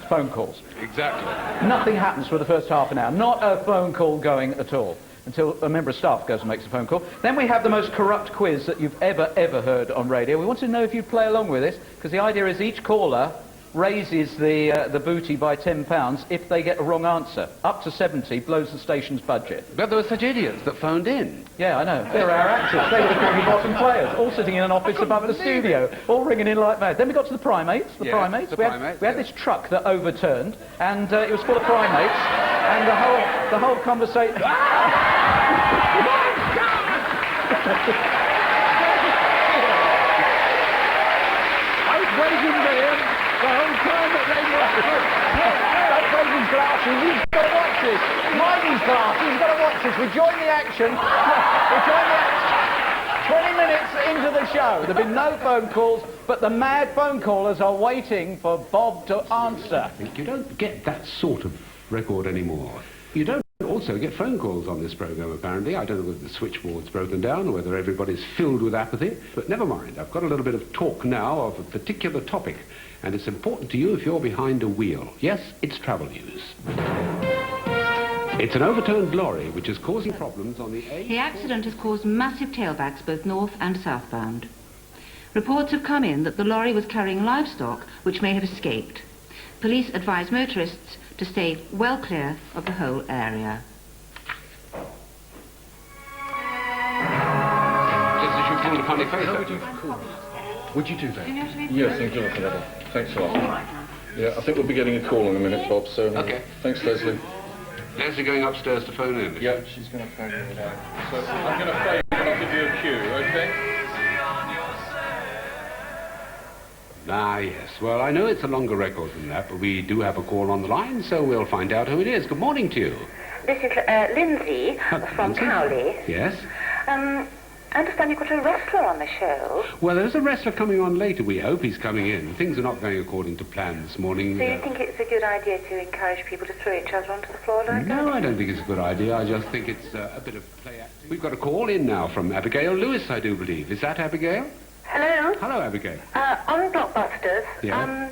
Phone calls. Exactly. Nothing happens for the first half an hour. Not a phone call going at all. Until a member of staff goes and makes a phone call. Then we have the most corrupt quiz that you've ever heard on radio. We want to know if you'd play along with this, because the idea is each caller raises the booty by £10 if they get a wrong answer. Up to 70 blows the station's budget. But there were such idiots that phoned in. Yeah, I know. They're our actors. They were the Crinkley Bottom players, all sitting in an office above the studio, all ringing in like mad. Then we got to the primates. We had this truck that overturned, and it was full of primates, and the whole conversation... I was waiting there the whole time that they were... Don't break his glasses, he's got to watch this. Mind his glasses, he's got to watch this. We join the action. 20 minutes into the show. There have been no phone calls, but the mad phone callers are waiting for Bob to answer. You don't get that sort of record anymore. You don't also get phone calls on this programme, apparently. I don't know whether the switchboard's broken down or whether everybody's filled with apathy. But never mind. I've got a little bit of talk now of a particular topic, and it's important to you if you're behind a wheel. Yes, it's travel news. It's an overturned lorry which is causing problems on the A... The accident has caused massive tailbacks both north and southbound. Reports have come in that the lorry was carrying livestock which may have escaped. Police advise motorists to stay well clear of the whole area. Just as you pulled a funny face. How would you call me? Would you do that? Yes, thank you, Uncle Eddie. Thanks a lot. Yeah, I think we'll be getting a call in a minute, Bob, so... Okay. Thanks, Leslie. Leslie going upstairs to phone in? Yeah, she's going to phone me now. So I'm going to phone and I'll give you a cue, okay? Ah, yes. Well, I know it's a longer record than that, but we do have a call on the line, so we'll find out who it is. Good morning to you. This is Lindsay from Cowley. Yes? I understand you've got a wrestler on the show. Well, there's a wrestler coming on later. We hope he's coming in. Things are not going according to plan this morning. So you think it's a good idea to encourage people to throw each other onto the floor like that? No, I don't think it's a good idea. I just think it's a bit of play acting. We've got a call in now from Abigail Lewis, I do believe. Is that Abigail? Hello? Hello, Abigail. On Blockbusters, Yeah?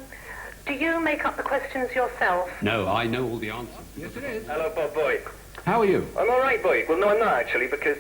do you make up the questions yourself? No, I know all the answers. Yes, it is. Hello, Bob Boyd. How are you? I'm all right, Boyd. Well, no, I'm not, actually, because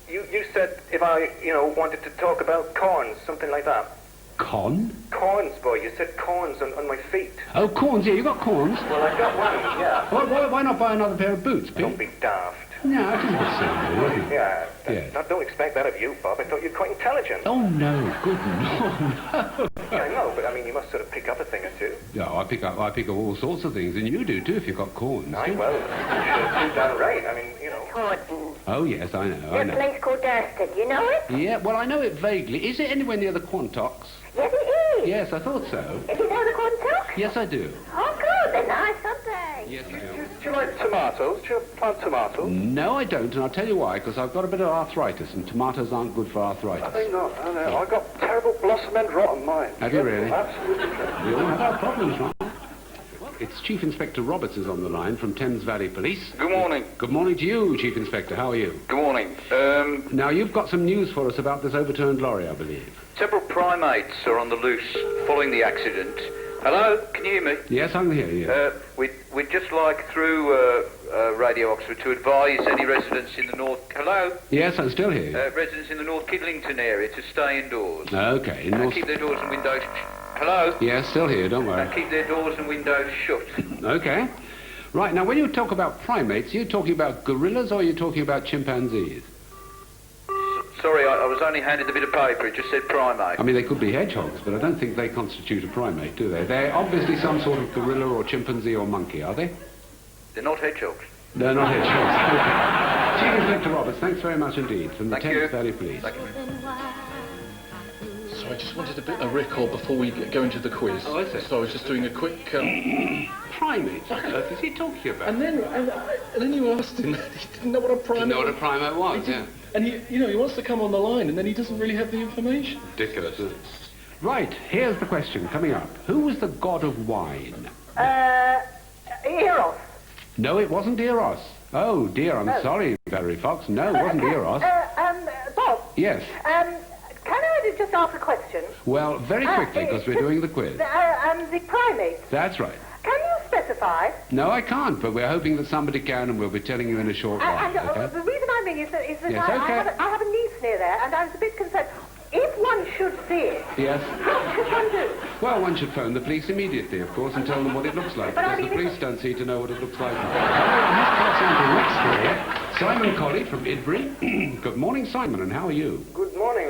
you said if I, wanted to talk about corns, something like that. Corn? Corns, boy. You said corns on my feet. Oh, corns. Yeah, you got corns. Well, I got one, yeah. Why not buy another pair of boots, Pete? Don't be daft. No, I didn't say so. Yeah. Yes. I don't expect that of you, Bob. I thought you were quite intelligent. Oh, no. Good no. Yeah, I know, but I mean, you must sort of pick up a thing or two. Yeah, I pick up all sorts of things, and you do too if you've got corns. Aye, well, you should do that right. I mean, Thornton. Oh, yes, I know. A place called Durston. You know it? Yeah, well, I know it vaguely. Is it anywhere near the Quantocks? Yes, it is. Yes, I thought so. If you know the Quantock? Yes, I do. Oh, good. They're nice, aren't they? Yes, I do. Do you like tomatoes? Do you plant tomatoes? No, I don't, and I'll tell you why, because I've got a bit of arthritis, and tomatoes aren't good for arthritis. I know. I've got terrible blossom end rot on mine. Have you really? Absolutely. We all have our problems, right? It's Chief Inspector Roberts is on the line from Thames Valley Police. Good morning. Good morning to you, Chief Inspector. How are you? Good morning. Now, you've got some news for us about this overturned lorry, I believe. Several primates are on the loose following the accident. Hello, can you hear me? Yes, I can hear you. We'd just like, through Radio Oxford, to advise any residents in the North... Hello? Yes, I'm still here. Residents in the North Kidlington area to stay indoors. Okay. Keep their doors and windows... Hello? Yes, still here, don't worry. Keep their doors and windows shut. Okay. Right, now, when you talk about primates, are you talking about gorillas or are you talking about chimpanzees? Sorry, I was only handed a bit of paper. It just said primate. I mean, they could be hedgehogs, but I don't think they constitute a primate, do they? They're obviously some sort of gorilla or chimpanzee or monkey, are they? They're not hedgehogs. They're not hedgehogs. Okay. Chief Inspector Roberts, thanks very much indeed from the Thames Valley Police. Thank you. So I just wanted a record before we go into the quiz. Oh, I see. So I was just doing a quick... Primate? What on earth is he talking about? And then you asked him, he didn't know what a primate was. Didn't know what a primate was, yeah. And he wants to come on the line, and then he doesn't really have the information. Ridiculous, isn't it? Right, here's the question coming up. Who was the god of wine? Eros. No, it wasn't Eros. Oh, dear, I'm sorry, Barry Fox. No, it wasn't Eros. Bob. Yes. Can I just ask a question? Well, very quickly, because we're doing the quiz. The primates. That's right. Can you specify? No, I can't, but we're hoping that somebody can, and we'll be telling you in a short while, okay? The reason I'm ringing is that Yes, I have a niece near there, and I was a bit concerned. If one should see it, Yes? what should one do? Well, one should phone the police immediately, of course, and tell them what it looks like, But I because the mean, police don't seem to know what it looks like. Let's pass on to the next story. Simon Colley from Idbury. Good morning, Simon, and how are you? Good morning,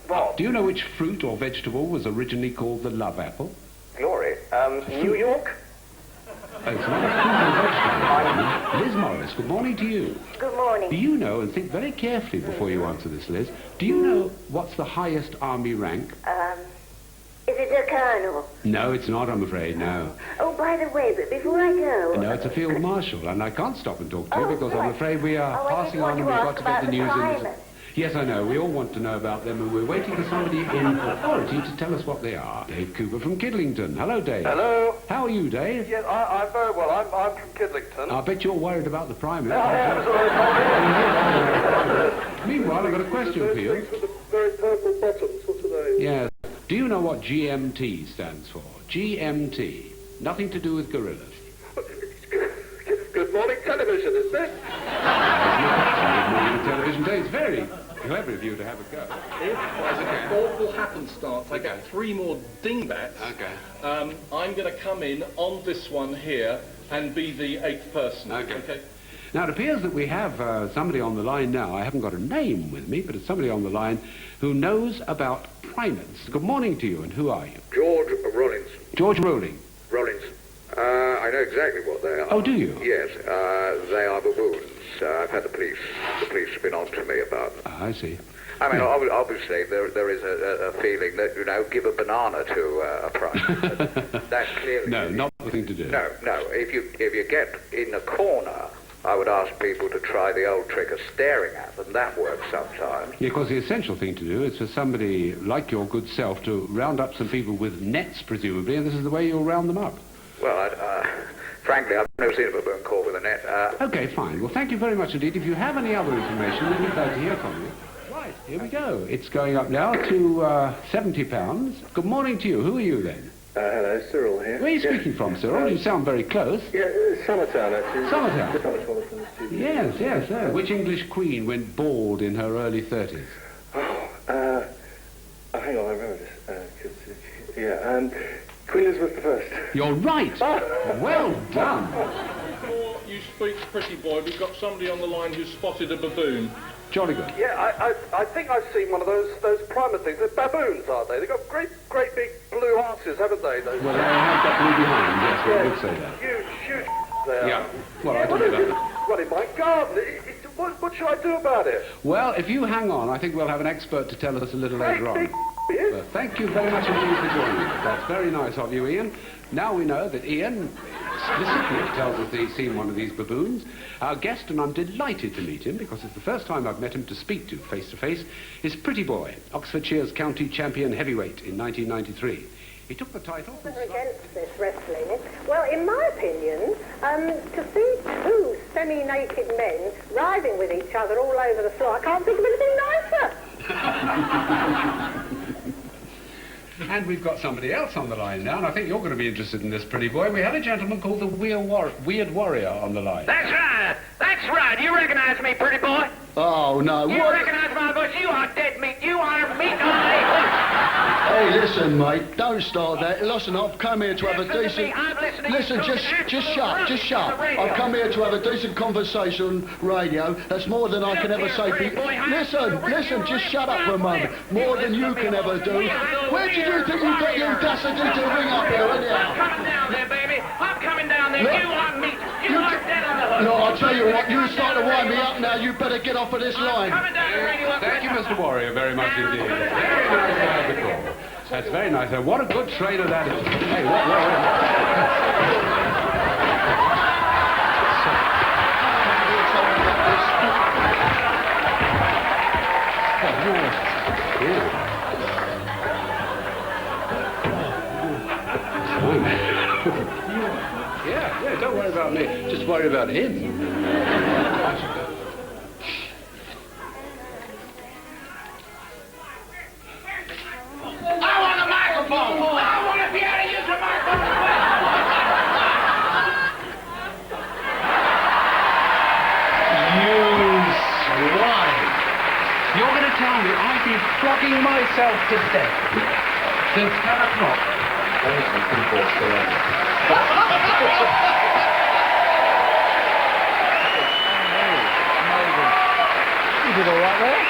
Bob. Do you know which fruit or vegetable was originally called the love apple? Glory. New York? Oh, it's not a fruit or vegetable. Liz Morris, good morning to you. Good morning. Do you know, and think very carefully before you answer this, Liz, do you know what's the highest army rank? Is it a colonel? No, it's not, I'm afraid, no. Oh, by the way, but before I go... No, it's a field marshal, and I can't stop and talk to you because I'm afraid we are passing on and we've got to get the news in. Yes, I know. We all want to know about them, and we're waiting for somebody in authority to tell us what they are. Dave Cooper from Kidlington. Hello, Dave. Hello. How are you, Dave? Yes, I'm very well. I'm from Kidlington. I bet you're worried about the primate. Yeah, Meanwhile, I've got a question for you. With the very purple bottoms, what are they? Yes. Do you know what GMT stands for? GMT. Nothing to do with gorillas. Good morning television, isn't it? Good morning television day. It's very clever of you to have a go. If, as an awful happenstance, I get 3 more dingbats, I'm going to come in on this one here and be the 8th person. Okay. Now, it appears that we have somebody on the line now. I haven't got a name with me, but it's somebody on the line who knows about primates. Good morning to you, and who are you? George Rollins. George Rowling. Rollins. I know exactly what they are. Oh, do you? Yes, they are baboons. I've had the police have been on to me about them. Ah, I see. I mean, obviously, there is a feeling that, you know, give a banana to a primate. That's clearly... No, not the thing to do. No. If you get in a corner, I would ask people to try the old trick of staring at them. That works sometimes. Yeah, because the essential thing to do is for somebody like your good self to round up some people with nets, presumably, and this is the way you'll round them up. Well, frankly, I've never seen a baboon caught with a net. OK, fine. Well, thank you very much indeed. If you have any other information, we'd be glad to hear from you. Right, here we go. It's going up now to £70. Good morning to you. Who are you, then? Hello, Cyril here. Where are you speaking from, Cyril? You sound very close. Yeah, Summertown, actually. Summertown? Yes. Which English queen went bald in her early 30s? Oh, hang on, I remember this. Queen Elizabeth I. You're right. Well done. Before you speak, pretty boy, we've got somebody on the line who's spotted a baboon. Jolly good. Yeah, I think I've seen one of those primate things. They're baboons, aren't they? They've got great big blue answers, haven't they? Those well, they have got blue behind, yes, we would say that. Huge they are. Yeah, well, I don't know about that. Well, in my garden. What should I do about it? Well, if you hang on, I think we'll have an expert to tell us a little later on. Well, thank you very much indeed for joining us. That's very nice of you, Ian. Now we know that Ian explicitly tells us that he's seen one of these baboons. Our guest, and I'm delighted to meet him because it's the first time I've met him to speak to face, is Pretty Boy, Oxfordshire's county champion heavyweight in 1993. He took the title from... Against this wrestling. Well, in my opinion, to see two semi-naked men riding with each other all over the floor, I can't think of anything nicer. And we've got somebody else on the line now, and I think you're going to be interested in this, Pretty Boy. We had a gentleman called the Weird Warrior on the line. That's right. You recognise me, Pretty Boy? Oh, no. You recognise my voice? You are dead meat. You are meat on Hey, listen, mate, don't start that. Listen, I've come here to have a decent... Listen, just shut. I've come here to have a decent conversation on radio. That's more than I can ever say. Listen, just shut up for a moment. More than you can ever do. Where did you think you got the audacity to ring up here, anyhow? I'm coming down there, baby. I'm coming down there. You are meat. You are dead on the hook. No, I'll tell you what, you start to wind me up now. You better get off of this line. Thank you, Mr. Warrior, very much indeed. Very nice to have the call. That's very nice. What a good trainer that is. Hey, Yeah, don't worry about me. Just worry about him. I want a microphone. I want to be able to use a microphone. You swine. You're going to tell me I've been flogging myself to death since 10 o'clock. You did all right there.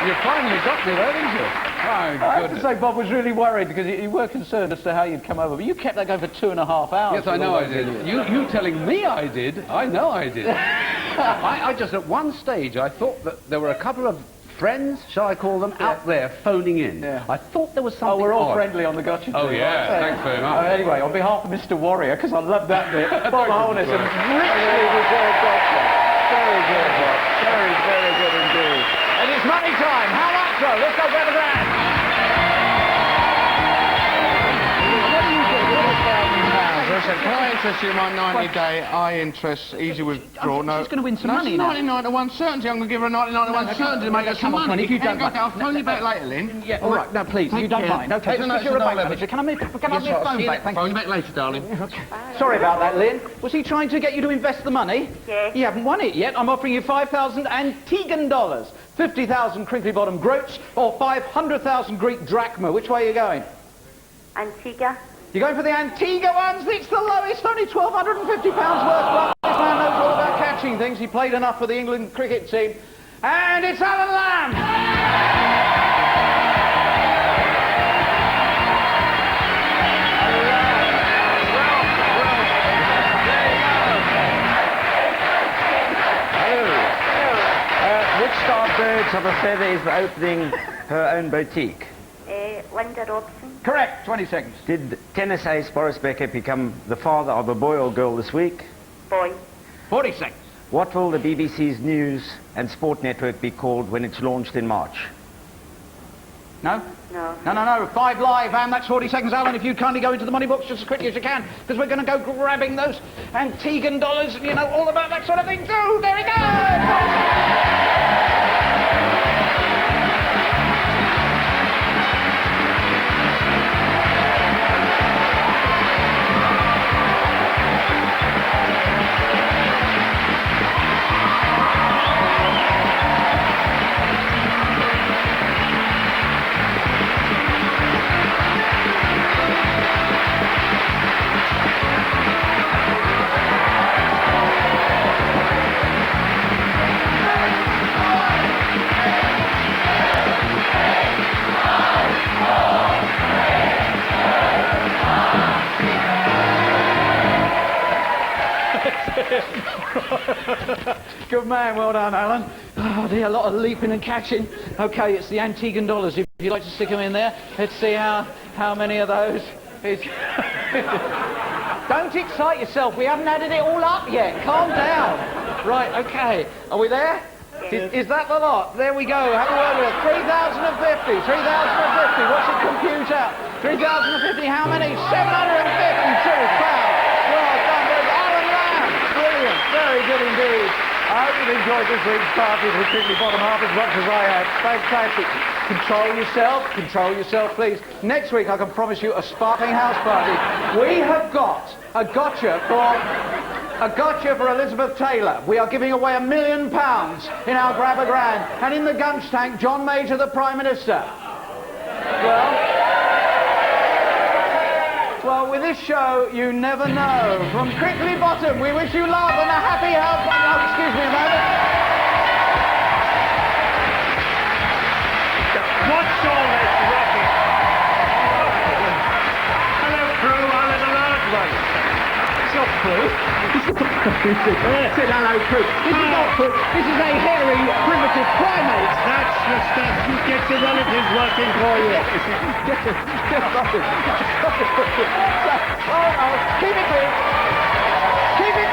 You finally got me there, didn't you? I have to say, Bob was really worried because you were concerned as to how you'd come over. But you kept that going for 2.5 hours. Yes, I know I did. You telling me I did, I know I did. I just, at one stage, I thought that there were a couple of friends, shall I call them, out there phoning in. Yeah. I thought there was something Oh, we're all odd. friendly on the gotcha. Oh, yeah, thanks very much. Anyway, on behalf of Mr. Warrior, because I love that bit, Bob Holness and richly deserved gotcha. Very good, Bob. Very, very good indeed. And it's money time. How much, though? Let's go grab a grand. What do you think? Listen, can I interest you in my 90-day eye interest, easy withdrawal? No, she's going to win some money it's now. 99 to 1 certainty. I'm going to give her a 99 to 1 certainty to make her some money. If you don't mind. I'll phone you back later, Lynn. Yeah, all right. No, please, if you don't mind. Okay, because you're a bank manager. Can I have my phone back? Phone you back later, darling. Sorry about that, Lynn. Was he trying to get you to invest the money? Yes. You haven't won it yet. I'm offering you 5,000 Antiguan dollars, 50,000 Crinkley Bottom groats, or 500,000 Greek drachma. Which way are you going? Antigua. You're going for the Antigua ones? It's the lowest, only £1,250 worth. Well, this man knows all about catching things. He played enough for the England cricket team. And it's Allan Lamb! Which star birds of a feather is opening her own boutique? Linda Robson. Correct, 20 seconds. Did tennis ace Boris Becker become the father of a boy or girl this week? Boy. 40 seconds. What will the BBC's news and sport network be called when it's launched in March? No? No. No. 5 live, and that's 40 seconds, Alan. If you'd kindly go into the money box just as quickly as you can, because we're going to go grabbing those Antiguan dollars, you know, all about that sort of thing too. There we go! Good man, well done, Alan. Oh dear, a lot of leaping and catching. Okay, it's the Antiguan dollars. If you'd like to stick them in there, let's see how many of those. Don't excite yourself. We haven't added it all up yet. Calm down. Right, okay. Are we there? Is that the lot? There we go. Have a word with it. 3,050. 3,050. What's it compute out? 3,050. How many? 752 pounds. Well done. There's Allan Lamb. Brilliant. Very good indeed. I hope you've enjoyed this week's party with Crinkley Bottom half as much as I have. Fantastic. Control yourself, please. Next week, I can promise you a sparkling house party. We have got a gotcha for Elizabeth Taylor. We are giving away £1 million in our Grab a Grand. And in the gunch tank, John Major, the Prime Minister. Well, with this show, you never know. From Crinkley Bottom, we wish you love and a happy house. Oh, excuse me a moment. What's all this racket? Hello, crew. I'm in the large one. It's not crew. It's hello, crew. This is not crew. This is a hairy, primitive primate. That's the stuff. You get your relatives working for you. Keep it clean. Keep it